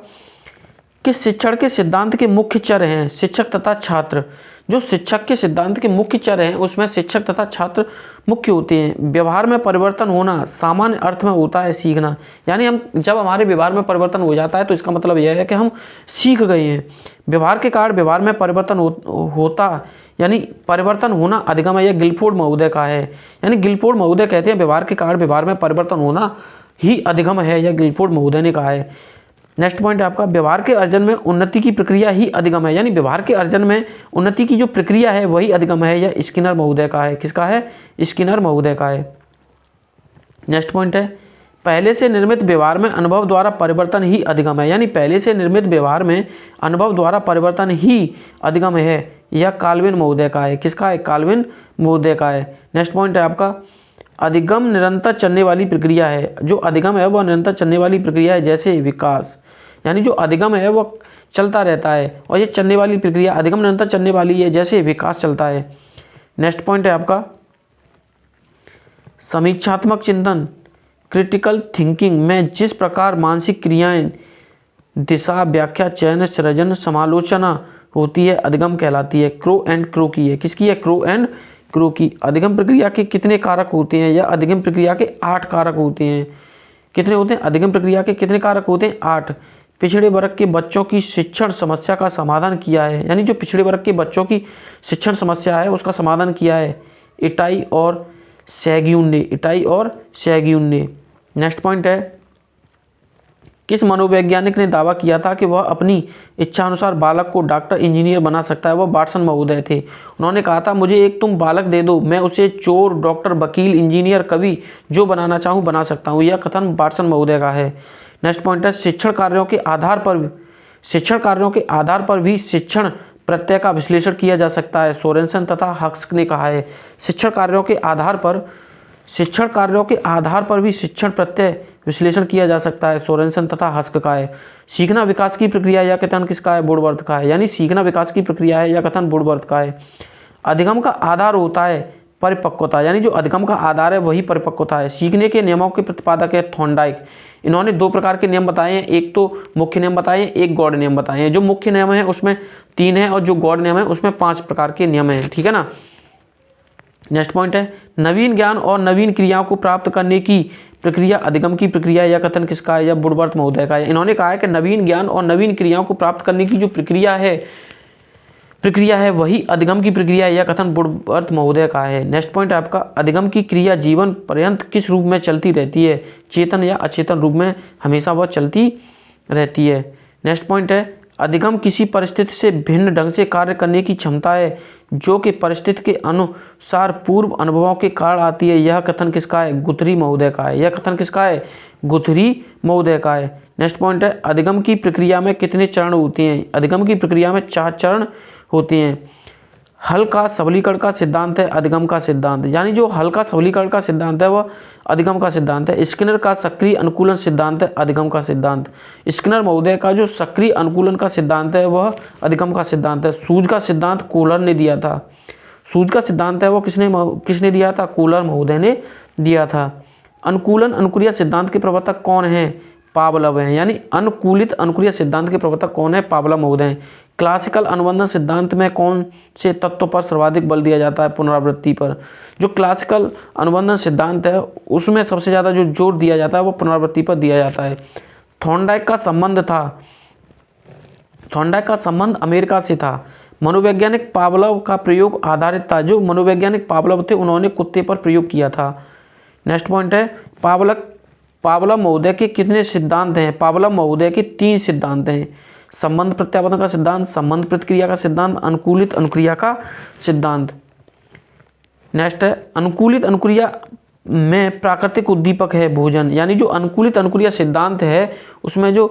कि शिक्षण के सिद्धांत के मुख्य चर हैं शिक्षक तथा छात्र। जो शिक्षक के सिद्धांत के मुख्य चर हैं उसमें शिक्षक तथा छात्र मुख्य होते हैं। व्यवहार में परिवर्तन होना सामान्य अर्थ में होता है सीखना, यानी हम जब हमारे व्यवहार में परिवर्तन हो जाता है तो इसका मतलब यह है कि हम सीख गए हैं। व्यवहार के कारण व्यवहार में परिवर्तन होता, यानी परिवर्तन होना अधिगम है, यह गिलफोर्ड महोदय का है। यानी गिलफोर्ड महोदय कहते हैं व्यवहार के कारण व्यवहार में परिवर्तन होना ही अधिगम है, यह गिलफोर्ड महोदय ने कहा है। नेक्स्ट पॉइंट है आपका, व्यवहार के अर्जन में उन्नति की प्रक्रिया ही अधिगम है। यानी व्यवहार के अर्जन में उन्नति की जो प्रक्रिया है वही अधिगम है, यह स्किनर महोदय का है। किसका है? स्किनर महोदय का है। नेक्स्ट पॉइंट है, पहले से निर्मित व्यवहार में अनुभव द्वारा परिवर्तन ही अधिगम है। यानी पहले से निर्मित व्यवहार में अनुभव द्वारा परिवर्तन ही अधिगम है, यह काल्विन महोदय का है। किसका है? काल्विन महोदय का है। नेक्स्ट पॉइंट है आपका, अधिगम निरंतर चलने वाली प्रक्रिया है। जो अधिगम है वह निरंतर चलने वाली प्रक्रिया है, जैसे विकास। यानी जो अधिगम है वह चलता रहता है और ये चलने वाली प्रक्रिया अधिगम निरंतर चलने वाली है, जैसे विकास चलता है। नेक्स्ट पॉइंट है आपका, समीक्षात्मक चिंतन क्रिटिकल थिंकिंग में जिस प्रकार मानसिक क्रियाएं दिशा, व्याख्या, चयन, सृजन, समालोचना होती है अधिगम कहलाती है। क्रो एंड क्रो की है। किसकी है? क्रो एंड क्रो की। अधिगम प्रक्रिया के कितने कारक होते हैं? या अधिगम प्रक्रिया के 8 कारक होते हैं। कितने होते हैं? अधिगम प्रक्रिया के कितने कारक होते हैं? 8। पिछड़े वर्ग के बच्चों की शिक्षण समस्या का समाधान किया है। यानी जो पिछड़े वर्ग के बच्चों की शिक्षण समस्या है उसका समाधान किया है इटाई और सैग्यून ने। इटाई और सैग्यून ने। नेक्स्ट पॉइंट है, किस मनोवैज्ञानिक ने दावा किया था कि वह अपनी इच्छानुसार बालक को डॉक्टर, इंजीनियर बना सकता है? वह वाटसन महोदय थे। उन्होंने कहा था, मुझे एक तुम बालक दे दो, मैं उसे चोर, डॉक्टर, वकील, इंजीनियर, कवि जो बनाना चाहूँ बना सकता हूँ। यह कथन वाटसन महोदय का है। नेक्स्ट पॉइंट है, शिक्षण कार्यों के आधार पर भी शिक्षण प्रत्यय का विश्लेषण किया जा सकता है। सोरेनसन तथा हक्स ने कहा है। शिक्षण कार्यों के आधार पर भी शिक्षण प्रत्यय विश्लेषण किया जा सकता है। सोरेनसन तथा हस्क का है। सीखना विकास की प्रक्रिया यह कथन किसका है? वुडवर्थ का है। यानी सीखना विकास की प्रक्रिया है, यह कथन वुडवर्थ का है। अधिगम का आधार होता है परिपक्वता। यानी जो अधिगम का आधार है वही परिपक्वता है। सीखने के नियमों के प्रतिपादक है थॉर्नडाइक। इन्होंने 2 प्रकार के नियम बताए हैं, एक तो मुख्य नियम बताए हैं, एक गौड़ नियम बताए हैं। जो मुख्य नियम है उसमें 3 है और जो गौड़ नियम है उसमें 5 प्रकार के नियम हैं। ठीक है ना। नेक्स्ट पॉइंट है, नवीन ज्ञान और नवीन क्रियाओं को प्राप्त करने की प्रक्रिया अधिगम की प्रक्रिया, यह कथन किसका है? यह वुडवर्थ महोदय का है। इन्होंने कहा है कि नवीन ज्ञान और नवीन क्रियाओं को प्राप्त करने की जो प्रक्रिया है वही अधिगम की प्रक्रिया, यह कथन वुडवर्थ महोदय का है। नेक्स्ट पॉइंट है आपका, अधिगम की क्रिया जीवन पर्यंत किस रूप में चलती रहती है? चेतन या अचेतन रूप में हमेशा वह चलती रहती है। नेक्स्ट पॉइंट है, अधिगम किसी परिस्थिति से भिन्न ढंग से कार्य करने की क्षमता है जो कि परिस्थिति के अनुसार पूर्व अनुभवों के कारण आती है। यह कथन किसका है? गुथरी महोदय का है। यह कथन किसका है? गुथरी महोदय का है। नेक्स्ट पॉइंट है, अधिगम की प्रक्रिया में कितने चरण होते हैं? अधिगम की प्रक्रिया में 4 चरण होते हैं। हल का सबलीकरण का सिद्धांत है अधिगम का सिद्धांत। यानी जो हल का सबलीकरण का सिद्धांत है वह अधिगम का सिद्धांत है। स्किनर का सक्रिय अनुकूलन सिद्धांत है अधिगम का सिद्धांत। स्किनर महोदय का जो सक्रिय अनुकूलन का सिद्धांत है वह अधिगम का सिद्धांत है। सूज का सिद्धांत कोहलर ने दिया था। सूज का सिद्धांत है वो किसने दिया था? कोहलर महोदय ने दिया था। अनुकूलन अनुक्रिया सिद्धांत के प्रवर्तक कौन है? पावलव हैं। यानी अनुकूलित अनुक्रिया सिद्धांत के प्रवर्तक कौन है? पावलव महोदय हैं। क्लासिकल अनुबंधन सिद्धांत में कौन से तत्व पर सर्वाधिक बल दिया जाता है? पुनरावृत्ति पर। जो क्लासिकल अनुबंधन सिद्धांत है उसमें सबसे ज़्यादा जो जोर दिया जाता है वो पुनरावृत्ति पर दिया जाता है। थॉर्नडाइक का संबंध अमेरिका से था। मनोवैज्ञानिक पावलव का प्रयोग आधारित था। जो मनोवैज्ञानिक पावलव थे उन्होंने कुत्ते पर प्रयोग किया था। नेक्स्ट पॉइंट है, पावलव महोदय के कितने सिद्धांत हैं? पावलव महोदय के 3 सिद्धांत हैं। संबंध प्रत्यावर्तन का सिद्धांत, संबंध प्रतिक्रिया का सिद्धांत, अनुकूलित अनुक्रिया का सिद्धांत। नेक्स्ट है, अनुकूलित अनुक्रिया में प्राकृतिक उद्दीपक है भोजन। यानी जो अनुकूलित अनुक्रिया सिद्धांत है उसमें जो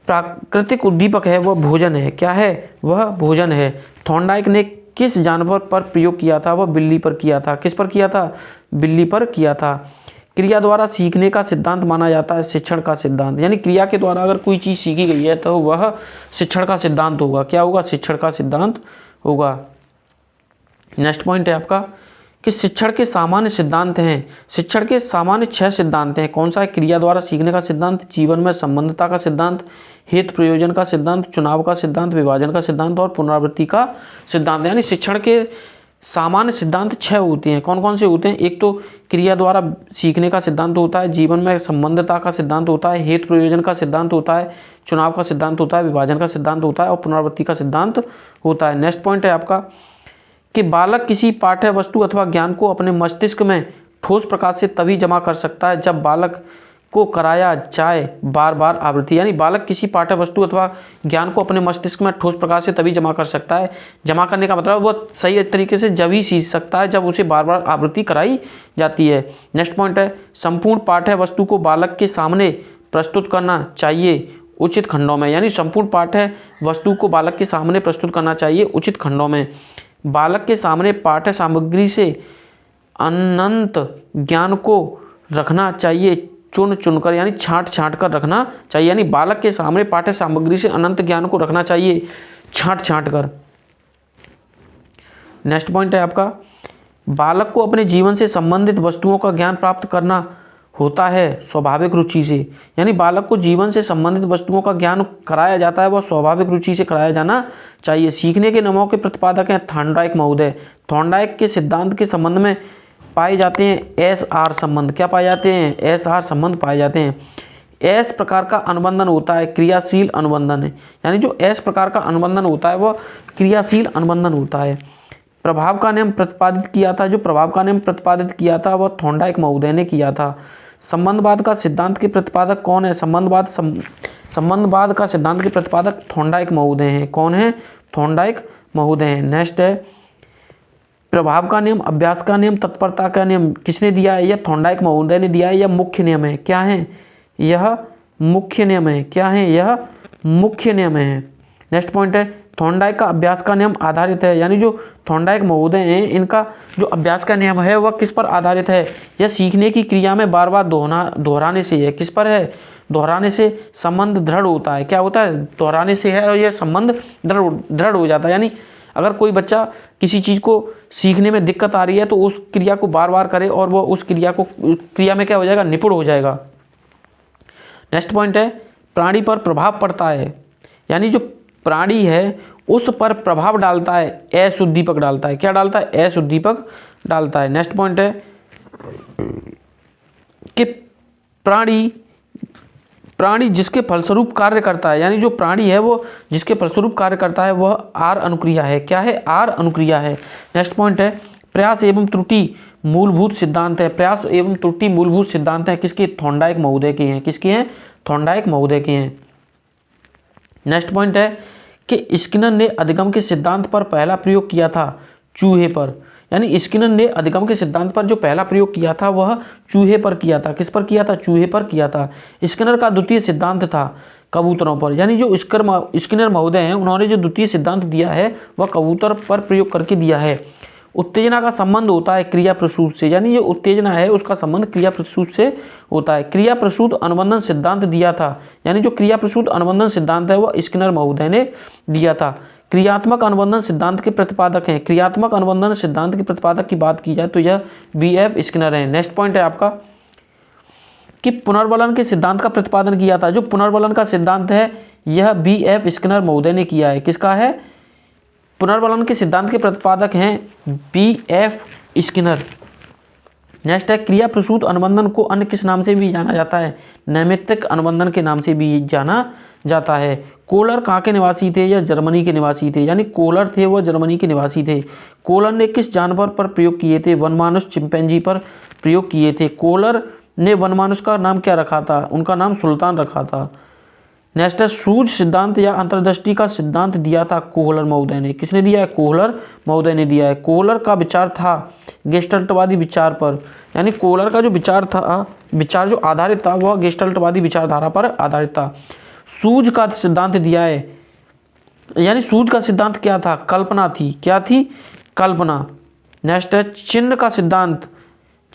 प्राकृतिक उद्दीपक है वह भोजन है। क्या है? वह भोजन है। थॉर्नडाइक ने किस जानवर पर प्रयोग किया था? वह बिल्ली पर किया था। किस पर किया था? बिल्ली पर किया था। क्रिया द्वारा सीखने का सिद्धांत माना जाता है शिक्षण का सिद्धांत। यानी क्रिया के द्वारा अगर कोई चीज़ सीखी गई है तो वह शिक्षण का सिद्धांत होगा। क्या होगा? शिक्षण का सिद्धांत होगा। नेक्स्ट पॉइंट है आपका, कि शिक्षण के सामान्य सिद्धांत हैं। शिक्षण के सामान्य 6 सिद्धांत हैं। कौन सा है? क्रिया द्वारा सीखने का सिद्धांत, जीवन में संबंधता का सिद्धांत, हेतु प्रयोजन का सिद्धांत, चुनाव का सिद्धांत, विभाजन का सिद्धांत और पुनरावृत्ति का सिद्धांत। यानी शिक्षण के सामान्य सिद्धांत 6 होते हैं। कौन कौन से होते हैं? एक तो क्रिया द्वारा सीखने का सिद्धांत होता है, जीवन में संबंधता का सिद्धांत होता है, हेतु प्रयोजन का सिद्धांत होता है, चुनाव का सिद्धांत होता है, विभाजन का सिद्धांत होता है और पुनरावृत्ति का सिद्धांत होता है। नेक्स्ट पॉइंट है आपका कि बालक किसी पाठ्य वस्तु अथवा ज्ञान को अपने मस्तिष्क में ठोस प्रकार से तभी जमा कर सकता है जब बालक को कराया जाए बार बार आवृत्ति। यानी बालक किसी पाठ्य वस्तु अथवा ज्ञान को अपने मस्तिष्क में ठोस प्रकार से तभी जमा कर सकता है। जमा करने का मतलब वो सही तरीके से जब ही सीख सकता है जब उसे बार बार आवृत्ति कराई जाती है। नेक्स्ट पॉइंट है संपूर्ण पाठ्य वस्तु को बालक के सामने प्रस्तुत करना चाहिए उचित खंडों में। यानी संपूर्ण पाठ्य वस्तु को बालक के सामने प्रस्तुत करना चाहिए उचित खंडों में। बालक के सामने पाठ्य सामग्री से अनंत ज्ञान को रखना चाहिए चुन चुनकर, यानी छांट छांट कर रखना चाहिए। यानी बालक के सामने पाठ्य सामग्री से अनंत ज्ञान को रखना चाहिए छांट छांट कर। नेक्स्ट पॉइंट है आपका बालक को अपने जीवन से संबंधित वस्तुओं का ज्ञान प्राप्त करना होता है स्वाभाविक रुचि से। यानी बालक को जीवन से संबंधित वस्तुओं का ज्ञान कराया जाता है वह स्वाभाविक रुचि से कराया जाना चाहिए। सीखने के नियमों के प्रतिपादक हैं थॉर्नडाइक महोदय। थॉर्नडाइक के सिद्धांत के संबंध में पाए जाते हैं एस-आर संबंध। क्या पाए जाते हैं? एस-आर संबंध पाए जाते हैं। एस प्रकार का अनुबंधन होता है क्रियाशील अनुबंधन है। यानी जो एस प्रकार का अनुबंधन होता है वह क्रियाशील अनुबंधन होता है। प्रभाव का नियम प्रतिपादित किया था, जो प्रभाव का नियम प्रतिपादित किया था वह थॉर्नडाइक महोदय ने किया था। संबंधवाद का सिद्धांत के प्रतिपादक कौन है? संबंधवाद का सिद्धांत के प्रतिपादक थॉर्नडाइक महोदय हैं। कौन है? थॉर्नडाइक महोदय हैं। नेक्स्ट है प्रभाव का नियम, अभ्यास का नियम, तत्परता का नियम किसने दिया है? यह थॉर्नडाइक महोदय ने दिया है। यह मुख्य नियम है। क्या है? यह मुख्य नियम है। क्या है? यह मुख्य नियम है। नेक्स्ट पॉइंट है थॉर्नडाइक का अभ्यास का नियम आधारित है। यानी जो थॉर्नडाइक महोदय हैं इनका जो अभ्यास का नियम है वह किस पर आधारित है? यह सीखने की क्रिया में बार बार दोहराने से है। किस पर है? दोहराने से संबंध दृढ़ होता है। क्या होता है? दोहराने से है और यह संबंध दृढ़ हो जाता है। यानी अगर कोई बच्चा किसी चीज़ को सीखने में दिक्कत आ रही है तो उस क्रिया को बार बार करे और वो उस क्रिया में क्या हो जाएगा? निपुण हो जाएगा। नेक्स्ट पॉइंट है प्राणी पर प्रभाव पड़ता है। यानी जो प्राणी है उस पर प्रभाव डालता है अशुद्धीपक डालता है। क्या डालता है? अशुद्धीपक डालता है। नेक्स्ट पॉइंट है कि प्राणी जिसके फलस्वरूप कार्य करता है। यानी जो प्राणी है वो जिसके फलस्वरूप कार्य करता है वह आर अनुक्रिया है। क्या है? आर अनुक्रिया है। नेक्स्ट पॉइंट है प्रयास एवं त्रुटि मूलभूत सिद्धांत है। प्रयास एवं त्रुटि मूलभूत सिद्धांत है किसके? थॉर्नडाइक महोदय के हैं। किसके हैं? थॉर्नडाइक महोदय के हैं। नेक्स्ट पॉइंट है कि स्किनर ने अधिगम के सिद्धांत पर पहला प्रयोग किया था चूहे पर। यानी स्किनर ने अधिगम के सिद्धांत पर जो पहला प्रयोग किया था वह चूहे पर किया था। किस पर किया था? चूहे पर किया था। स्किनर का द्वितीय सिद्धांत था कबूतरों पर। यानी जो स्किनर महोदय हैं उन्होंने जो द्वितीय सिद्धांत दिया है वह कबूतर पर प्रयोग करके दिया है। उत्तेजना का संबंध होता है क्रिया प्रसूत से। यानी ये उत्तेजना है उसका संबंध क्रिया प्रसूत से होता है। क्रिया प्रसूत अनुबंधन सिद्धांत दिया था। यानी जो क्रिया प्रसूत अनुबंधन सिद्धांत है वह स्किनर महोदय ने दिया था। क्रियात्मक अनुबंधन सिद्धांत के प्रतिपादक हैं। क्रियात्मक अनुबंधन सिद्धांत के प्रतिपादक की बात की जाए तो यह B.F. स्किनर है। नेक्स्ट पॉइंट है आपका कि पुनर्बलन के सिद्धांत का प्रतिपादन किया था। जो पुनर्बलन का सिद्धांत है यह B.F. स्किनर महोदय ने किया है। किसका है? पुनर्बलन के सिद्धांत के प्रतिपादक हैं B.F. स्किनर। नेक्स्ट है क्रिया प्रसूत अनुबंधन को अन्य किस नाम से भी जाना जाता है? नैमित्तिक अनुबंधन के नाम से भी जाना जाता है। कोहलर कहाँ के निवासी थे? या जर्मनी के निवासी थे। यानी कोहलर थे वह जर्मनी के निवासी थे। कोहलर ने किस जानवर पर प्रयोग किए थे? वनमानुष चिंपैंजी पर प्रयोग किए थे। कोहलर ने वनमानुष का नाम क्या रखा था? उनका नाम सुल्तान रखा था। नेक्स्ट है सूझ सिद्धांत या अंतर्दृष्टि का सिद्धांत दिया था कोहलर महोदय ने। किसने दिया है? कोहलर महोदय ने दिया है। कोहलर का विचार था गेस्टल्टवादी विचार पर। यानी कोहलर का जो विचार जो आधारित था वह गेस्टल्टवादी विचारधारा पर आधारित था। सूझ का सिद्धांत दिया है। यानी सूझ का सिद्धांत क्या था? कल्पना थी। क्या थी? कल्पना। नेक्स्ट है चिन्ह का सिद्धांत।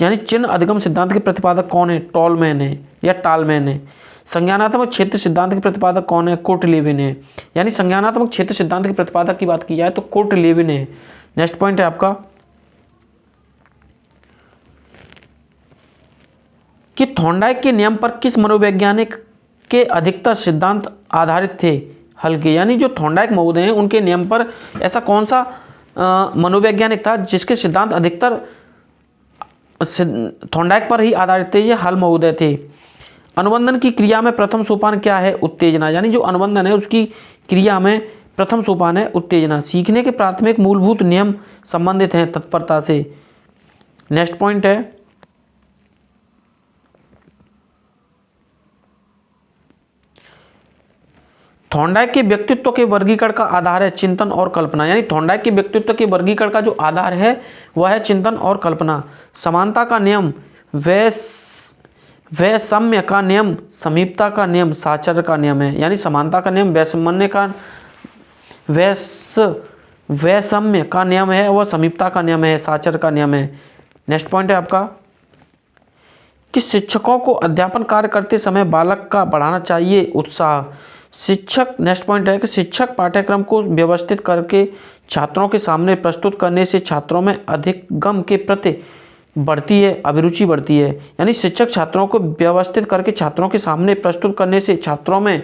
यानी चिन्ह अधिगम सिद्धांत के प्रतिपादक कौन है? टॉलमैन है या टालमैन है। संज्ञानात्मक क्षेत्र सिद्धांत के प्रतिपादक कौन है? कुर्ट लेविन है। यानी संज्ञानात्मक क्षेत्र सिद्धांत के प्रतिपादक की बात की जाए तो कुर्ट लेविन है। नेक्स्ट पॉइंट है आपका कि थॉर्नडाइक के नियम पर किस मनोवैज्ञानिक के अधिकतर सिद्धांत आधारित थे? हल के, यानी जो थॉर्नडाइक महोदय हैं उनके नियम पर ऐसा कौन सा मनोवैज्ञानिक था जिसके सिद्धांत अधिकतर थॉर्नडाइक पर ही आधारित थे? ये हल महोदय थे। अनुबंधन की क्रिया में प्रथम सोपान क्या है? उत्तेजना। यानी जो अनुबंधन है उसकी क्रिया में प्रथम सोपान है उत्तेजना। सीखने के प्राथमिक मूलभूत नियम संबंधित हैं तत्परता से। नेक्स्ट पॉइंट है थॉर्नडाइक के व्यक्तित्व के वर्गीकरण का आधार है चिंतन और कल्पना। यानी थॉर्नडाइक के व्यक्तित्व के वर्गीकरण का जो आधार है वह है चिंतन और कल्पना। समानता का नियम, वैषम्य का नियम, समीपता का नियम, साचर्य का नियम है। यानी समानता का नियम, वैषम्य का वैषम्य का नियम है, वह समीपता का नियम है, साचर्य का नियम है। नेक्स्ट पॉइंट है आपका कि शिक्षकों को अध्यापन कार्य करते समय बालक का बढ़ाना चाहिए उत्साह। शिक्षक, नेक्स्ट पॉइंट है कि शिक्षक पाठ्यक्रम को व्यवस्थित करके छात्रों के सामने प्रस्तुत करने से छात्रों में अधिगम के प्रति बढ़ती है, अभिरुचि बढ़ती है। यानी शिक्षक छात्रों को व्यवस्थित करके छात्रों के सामने प्रस्तुत करने से छात्रों में,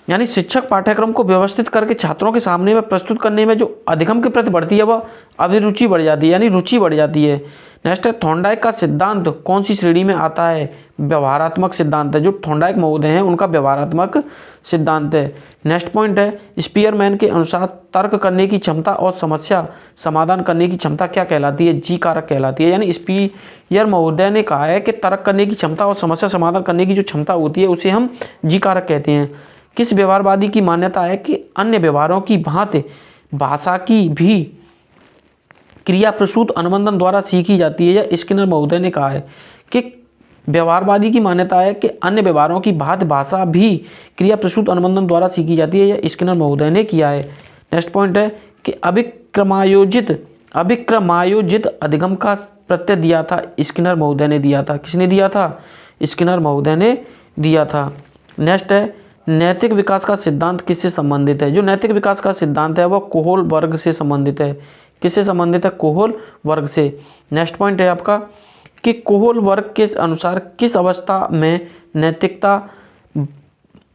यानी शिक्षक पाठ्यक्रम को व्यवस्थित करके छात्रों के सामने में प्रस्तुत करने में जो अधिगम के प्रति बढ़ती है वह अभिरुचि बढ़ जाती है, यानी रुचि बढ़ जाती है। नेक्स्ट है थॉर्नडाइक का सिद्धांत कौन सी श्रेणी में आता है? व्यवहारात्मक सिद्धांत है। जो थॉर्नडाइक महोदय हैं उनका व्यवहारात्मक सिद्धांत है। नेक्स्ट पॉइंट है स्पीयरमैन के अनुसार तर्क करने की क्षमता और समस्या समाधान करने की क्षमता क्या कहलाती है? जी कारक कहलाती है। यानी स्पीयर महोदय ने कहा है कि तर्क करने की क्षमता और समस्या समाधान करने की जो क्षमता होती है उसे हम जी कारक कहते हैं। किस व्यवहारवादी की मान्यता है कि अन्य व्यवहारों की भांति भाषा की भी क्रिया प्रसूत अनुबंधन द्वारा सीखी जाती है? या स्किनर महोदय ने कहा है कि व्यवहारवादी की मान्यता है कि अन्य व्यवहारों की भांति भाषा भी क्रिया प्रसूत अनुबंधन द्वारा सीखी जाती है? या स्किनर महोदय ने किया है। नेक्स्ट पॉइंट है कि अभिक्रमायोजित अधिगम का प्रत्यय दिया था स्किनर महोदय ने दिया था। किसने दिया था? स्किनर महोदय ने दिया था। नेक्स्ट है नैतिक विकास का सिद्धांत किससे संबंधित है? जो नैतिक विकास का सिद्धांत है वह कोहोल वर्ग से संबंधित है। किससे संबंधित है? कोहोल वर्ग से। नेक्स्ट पॉइंट है आपका कि कोहोल वर्ग के अनुसार किस अवस्था में नैतिकता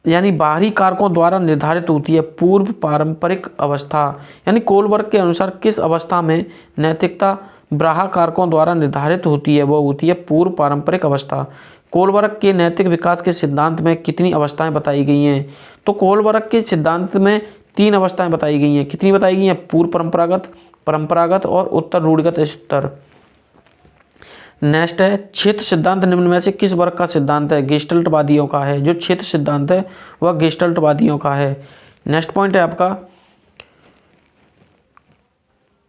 यानी बाहरी कारकों द्वारा निर्धारित होती है? पूर्व पारंपरिक अवस्था। यानी कोहोल वर्ग के अनुसार किस अवस्था में नैतिकता बाह्य कारकों द्वारा निर्धारित होती है? वो होती है पूर्व पारंपरिक अवस्था। कोहलबर्ग के नैतिक विकास के सिद्धांत में कितनी अवस्थाएं बताई गई हैं? तो कोहलबर्ग के सिद्धांत में 3 अवस्थाएं बताई गई हैं। कितनी बताई गई हैं? पूर्व परंपरागत, परंपरागत और उत्तर रूढ़िगत स्तर। नेक्स्ट है क्षेत्र सिद्धांत निम्न में से किस वर्ग का सिद्धांत है? गेस्टल्टवादियों का है। जो क्षेत्र सिद्धांत है वह गेस्टल्टवादियों का है। नेक्स्ट पॉइंट है आपका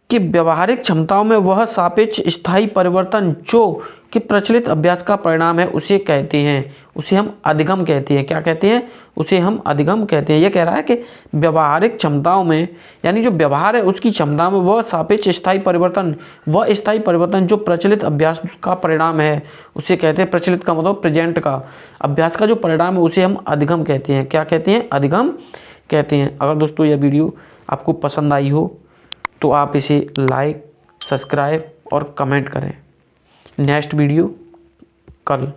कि व्यवहारिक क्षमताओं में वह सापेक्ष स्थायी परिवर्तन जो कि प्रचलित अभ्यास का परिणाम है उसे कहते हैं, उसे हम अधिगम कहते हैं। क्या कहते हैं? उसे हम अधिगम कहते हैं। यह कह रहा है कि व्यवहारिक क्षमताओं में यानी जो व्यवहार है उसकी क्षमता में वह सापेक्ष स्थायी परिवर्तन, वह स्थायी परिवर्तन जो प्रचलित अभ्यास का परिणाम है उसे कहते हैं। प्रचलित का मतलब प्रेजेंट का, अभ्यास का जो परिणाम है उसे हम अधिगम कहते हैं। क्या कहते हैं? अधिगम कहते हैं। अगर दोस्तों यह वीडियो आपको पसंद आई हो तो आप इसे लाइक, सब्सक्राइब और कमेंट करें। नेक्स्ट वीडियो कल।